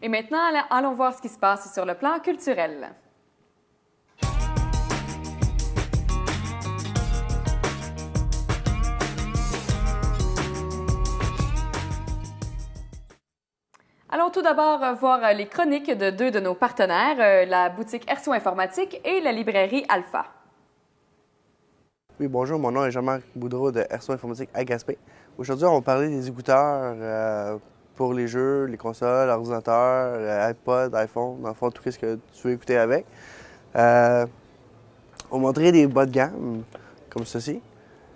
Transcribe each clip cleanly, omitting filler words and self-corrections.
Et maintenant, allons voir ce qui se passe sur le plan culturel. Allons tout d'abord voir les chroniques de deux de nos partenaires, la boutique Erso Informatique et la librairie Alpha. Oui, bonjour, mon nom est Jean-Marc Boudreau de Erso Informatique à Gaspé. Aujourd'hui, on va parler des écouteurs pour les jeux, les consoles, l'ordinateur, iPod, iPhone, dans le fond, tout ce que tu veux écouter avec. On va montrer des bas de gamme, comme ceci.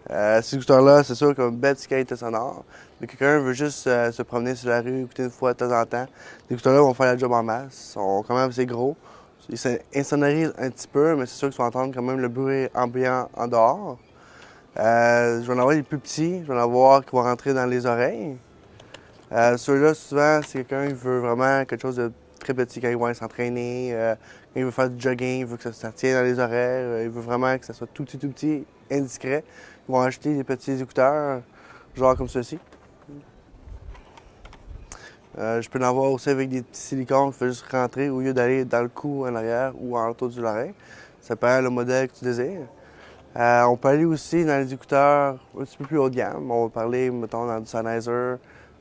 Ces écouteurs-là, c'est sûr qu'ils ont une belle petite qualité sonore, mais quelqu'un veut juste se promener sur la rue, écouter une fois de temps en temps. Les écouteurs-là vont faire la job en masse, ils sont quand même assez gros. Ils insonorisent un petit peu, mais c'est sûr qu'ils vont entendre quand même le bruit ambiant en dehors. Je vais en avoir des plus petits, je vais en avoir qui vont rentrer dans les oreilles. Ceux-là, souvent, c'est quelqu'un qui veut vraiment quelque chose de très petit quand il va s'entraîner, quand il veut faire du jogging, il veut que ça tienne dans les oreilles, il veut vraiment que ça soit tout petit, indiscret. Ils vont acheter des petits écouteurs, genre comme ceci. Je peux en avoir aussi avec des petits silicones qui fait juste rentrer au lieu d'aller dans le cou en arrière ou en autour de l'oreille. Ça peut être le modèle que tu désires. On peut aller aussi dans les écouteurs un petit peu plus haut de gamme. On va parler, mettons, dans du Sennheiser,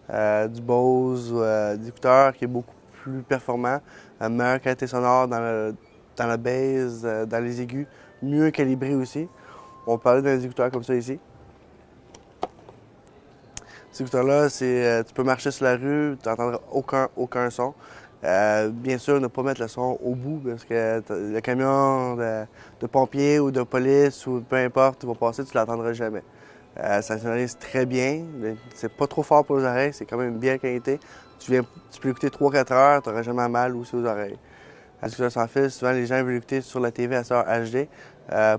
du Bose, des écouteurs qui est beaucoup plus performant, meilleure qualité sonore dans la bass, dans les aigus, mieux calibré aussi. On va parler des écouteurs comme ça ici. Ces écouteurs-là, tu peux marcher sur la rue, tu n'entendras aucun son. Bien sûr, ne pas mettre le son au bout parce que le camion de pompiers ou de police ou peu importe, il va passer, tu ne l'entendras jamais. Ça sonorise très bien. C'est pas trop fort pour les oreilles, c'est quand même une bien qualité. Tu peux l'écouter 3-4 heures, tu n'auras jamais mal aussi aux oreilles. Les écouteurs sans fil, souvent les gens veulent l'écouter sur la TV à sœur HD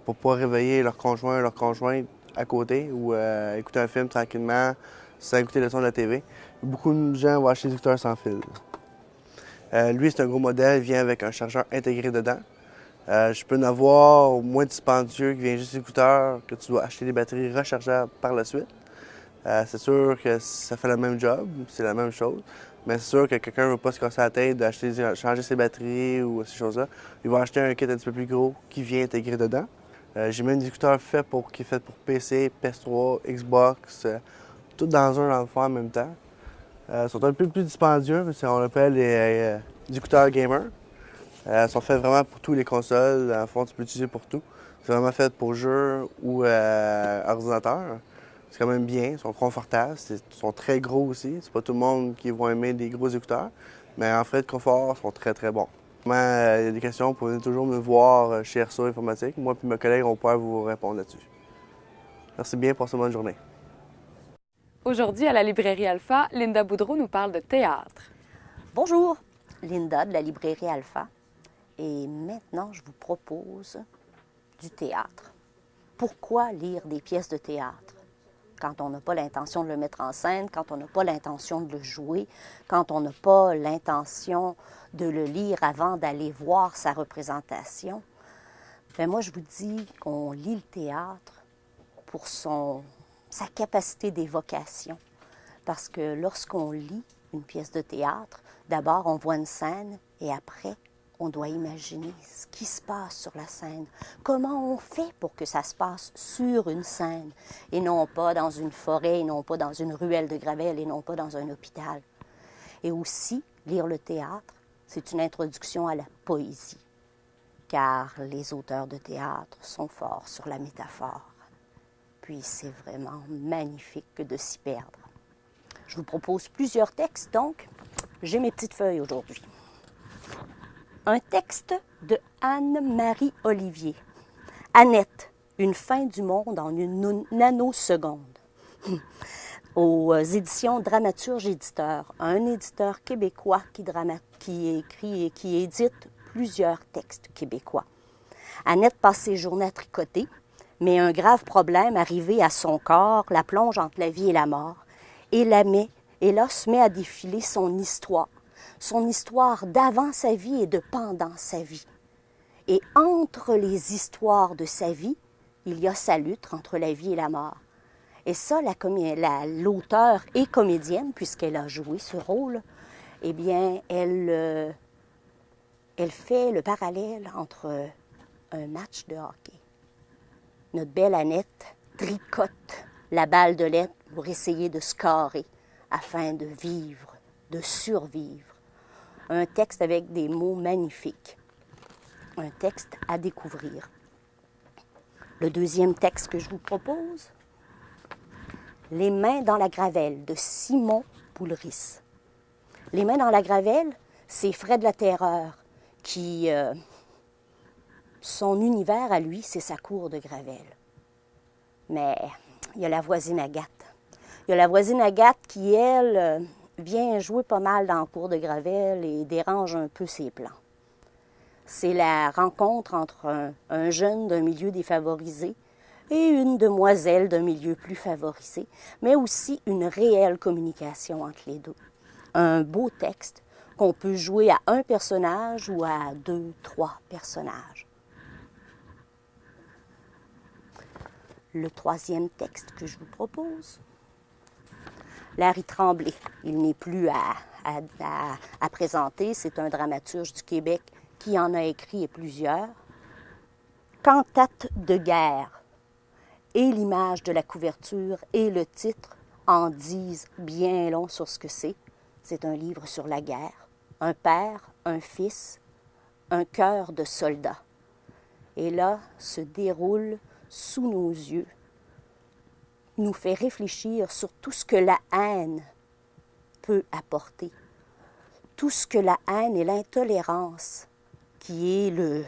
pour ne pas réveiller leur conjoint à côté ou écouter un film tranquillement sans écouter le son de la TV. Beaucoup de gens vont acheter des écouteurs sans fil. Lui, c'est un gros modèle, il vient avec un chargeur intégré dedans. Je peux en avoir moins dispendieux qui vient juste d'écouteurs, que tu dois acheter des batteries rechargeables par la suite. C'est sûr que ça fait le même job, c'est la même chose, mais c'est sûr que quelqu'un ne veut pas se casser la tête changer ses batteries ou ces choses-là. Il va acheter un kit un petit peu plus gros qui vient intégré dedans. J'ai même des écouteurs qui est fait pour PC, PS3, Xbox, tout dans un dans le fond en même temps. Ils sont un peu plus dispendieux, mais on appelle les écouteurs gamer. Ils sont faits vraiment pour tous les consoles. En fond, tu peux l'utiliser pour tout. C'est vraiment fait pour jeux ou ordinateur. C'est quand même bien, ils sont confortables, ils sont très gros aussi. C'est pas tout le monde qui va aimer des gros écouteurs, mais en frais de confort, ils sont très bons. Il y a des questions, vous pouvez toujours me voir chez Erso Informatique. Moi et mes collègues, on pourra vous répondre là-dessus. Merci bien, passez une bonne journée. Aujourd'hui, à la librairie Alpha, Linda Boudreau nous parle de théâtre. Bonjour, Linda de la librairie Alpha. Et maintenant, je vous propose du théâtre. Pourquoi lire des pièces de théâtre? Quand on n'a pas l'intention de le mettre en scène, quand on n'a pas l'intention de le jouer, quand on n'a pas l'intention de le lire avant d'aller voir sa représentation. Bien, moi, je vous dis qu'on lit le théâtre pour sa capacité d'évocation. Parce que lorsqu'on lit une pièce de théâtre, d'abord, on voit une scène et après, on doit imaginer ce qui se passe sur la scène. Comment on fait pour que ça se passe sur une scène et non pas dans une forêt, et non pas dans une ruelle de Gravelle et non pas dans un hôpital. Et aussi, lire le théâtre, c'est une introduction à la poésie, car les auteurs de théâtre sont forts sur la métaphore. Puis c'est vraiment magnifique de s'y perdre. Je vous propose plusieurs textes, donc j'ai mes petites feuilles aujourd'hui. Un texte de Anne-Marie Olivier. Annette, une fin du monde en une nanoseconde. Aux éditions Dramaturge Éditeur, un éditeur québécois qui écrit et qui édite plusieurs textes québécois. Annette passe ses journées à tricoter, mais un grave problème arrivé à son corps la plonge entre la vie et la mort, et là se met à défiler son histoire d'avant sa vie et de pendant sa vie. Et entre les histoires de sa vie, il y a sa lutte entre la vie et la mort. Et ça, l'auteure est comédienne, puisqu'elle a joué ce rôle, eh bien, elle fait le parallèle entre un match de hockey. Notre belle Annette tricote la balle de lettres pour essayer de scorer afin de vivre, de survivre. Un texte avec des mots magnifiques. Un texte à découvrir. Le deuxième texte que je vous propose, Les mains dans la gravelle de Simon Poulris. Les mains dans la gravelle, c'est Fred la Terreur qui... son univers à lui, c'est sa cour de gravelle. Mais il y a la voisine Agathe. Il y a la voisine Agathe qui, elle, vient jouer pas mal dans la cour de gravelle et dérange un peu ses plans. C'est la rencontre entre un jeune d'un milieu défavorisé et une demoiselle d'un milieu plus favorisé, mais aussi une réelle communication entre les deux. Un beau texte qu'on peut jouer à un personnage ou à 2, 3 personnages. Le troisième texte que je vous propose, Larry Tremblay. Il n'est plus à présenter, c'est un dramaturge du Québec qui en a écrit plusieurs. Cantate de guerre. Et l'image de la couverture et le titre en disent bien long sur ce que c'est. C'est un livre sur la guerre. Un père, un fils, un cœur de soldat. Et là se déroule sous nos yeux, nous fait réfléchir sur tout ce que la haine peut apporter. Tout ce que la haine et l'intolérance, qui est,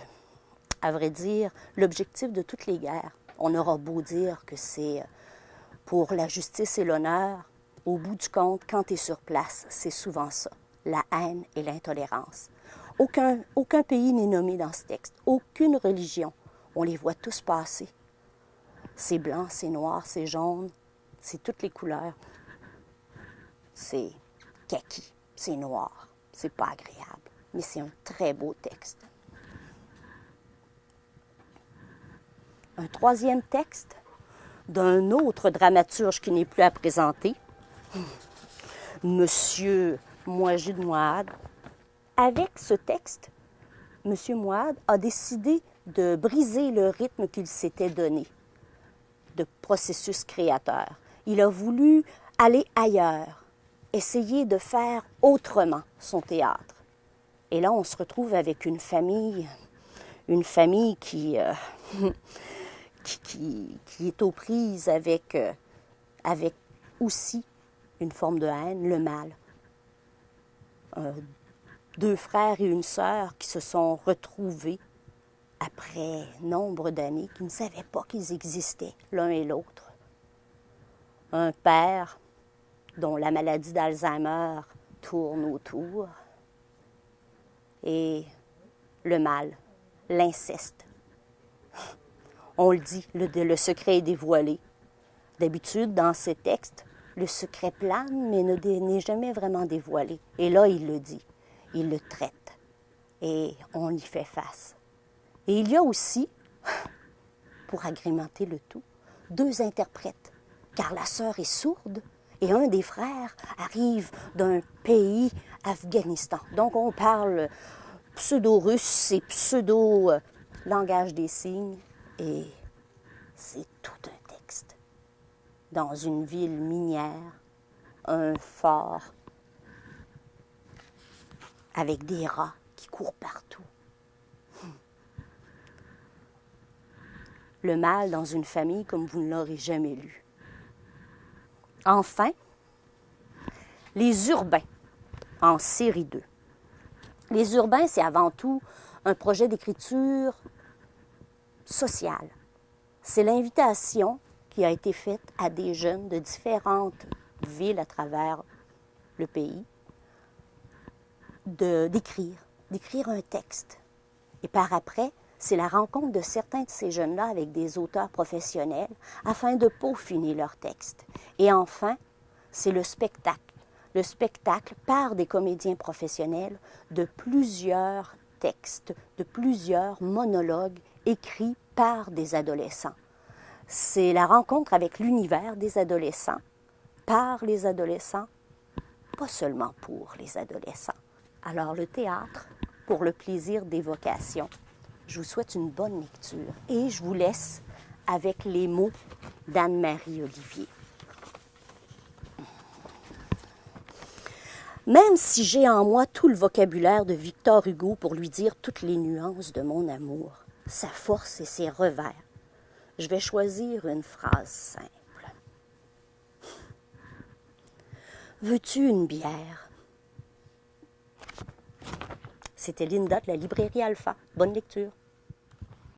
à vrai dire, l'objectif de toutes les guerres. On aura beau dire que c'est pour la justice et l'honneur, au bout du compte, quand tu es sur place, c'est souvent ça, la haine et l'intolérance. Aucun pays n'est nommé dans ce texte, aucune religion. On les voit tous passer. C'est blanc, c'est noir, c'est jaune, c'est toutes les couleurs. C'est kaki, c'est noir, c'est pas agréable, mais c'est un très beau texte. Un troisième texte d'un autre dramaturge qui n'est plus à présenter, Monsieur Moajid Mouad. Avec ce texte, Monsieur Mouad a décidé de briser le rythme qu'il s'était donné de processus créateur. Il a voulu aller ailleurs, essayer de faire autrement son théâtre. Et là, on se retrouve avec une famille qui est aux prises avec aussi une forme de haine, le mal. 2 frères et une sœur qui se sont retrouvés après nombre d'années, qui ne savaient pas qu'ils existaient l'un et l'autre. Un père dont la maladie d'Alzheimer tourne autour. Et le mal, l'inceste. On le dit, le secret est dévoilé. D'habitude, dans ces textes, le secret plane, mais n'est jamais vraiment dévoilé. Et là, il le dit, il le traite, et on y fait face. Et il y a aussi, pour agrémenter le tout, 2 interprètes, car la sœur est sourde et un des frères arrive d'un pays, Afghanistan. Donc on parle pseudo-russe et pseudo-langage des signes, et c'est tout un texte. Dans une ville minière, un fort avec des rats qui courent partout. Le mal dans une famille comme vous ne l'aurez jamais lu. Enfin, Les Urbains, en série 2. Les Urbains, c'est avant tout un projet d'écriture sociale. C'est l'invitation qui a été faite à des jeunes de différentes villes à travers le pays d'écrire un texte. Et par après, c'est la rencontre de certains de ces jeunes-là avec des auteurs professionnels afin de peaufiner leur texte. Et enfin, c'est le spectacle. Le spectacle par des comédiens professionnels de plusieurs textes, de plusieurs monologues écrits par des adolescents. C'est la rencontre avec l'univers des adolescents, par les adolescents, pas seulement pour les adolescents. Alors le théâtre, pour le plaisir d'évocation. Je vous souhaite une bonne lecture et je vous laisse avec les mots d'Anne-Marie Olivier. Même si j'ai en moi tout le vocabulaire de Victor Hugo pour lui dire toutes les nuances de mon amour, sa force et ses revers, je vais choisir une phrase simple. Veux-tu une bière? C'était Linda de la librairie Alpha. Bonne lecture.